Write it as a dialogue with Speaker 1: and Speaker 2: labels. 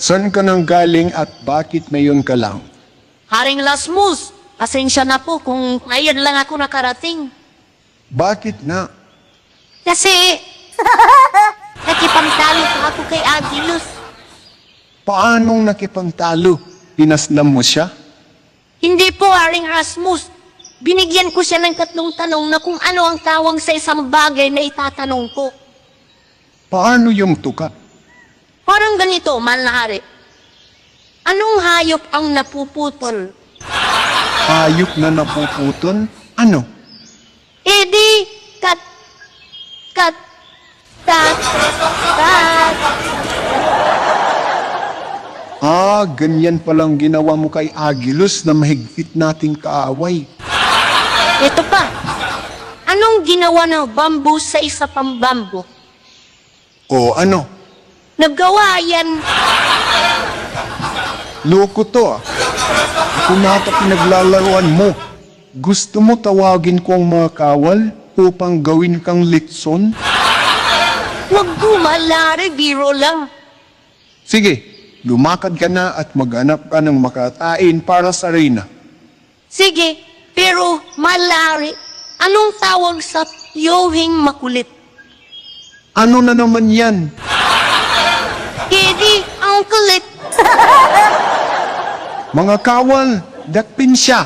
Speaker 1: Saan ka nang galing at bakit mayon ka lang?
Speaker 2: Haring Lasmus, pasensya na po kung ngayon lang ako nakarating.
Speaker 1: Bakit na?
Speaker 2: Kasi, nakipagtalo pa ako kay Agilus.
Speaker 1: Paanong nakipagtalo? Pinaslam mo siya?
Speaker 2: Hindi po, Haring Rasmus. Binigyan ko siya ng 3 tanong na kung ano ang tawag sa isang bagay na itatanong ko.
Speaker 1: Paano yung tuka?
Speaker 2: Parang ganito, mahal na hari. Anong hayop ang napuputol?
Speaker 1: Hayop na napuputol? Ano?
Speaker 2: Di, kat, tat.
Speaker 1: Ganyan palang ginawa mo kay Agilus na mahigpit nating kaaway.
Speaker 2: Ito pa. Anong ginawa ng bamboo sa isa pang bamboo?
Speaker 1: O ano?
Speaker 2: Naggawa yan.
Speaker 1: Loko to ah. Ako nata pinaglalaruan mo. Gusto mo tawagin ko ang mga kawal upang gawin kang litson?
Speaker 2: Huwag bumalari, biro lang.
Speaker 1: Sige, lumakad ka na at maghanap ka ng makatain para sa Reyna.
Speaker 2: Sige, pero malari. Anong tawag sa yohing makulit?
Speaker 1: Ano na naman yan?
Speaker 2: Hindi, ang kulit.
Speaker 1: Mga kawal, dakpin siya.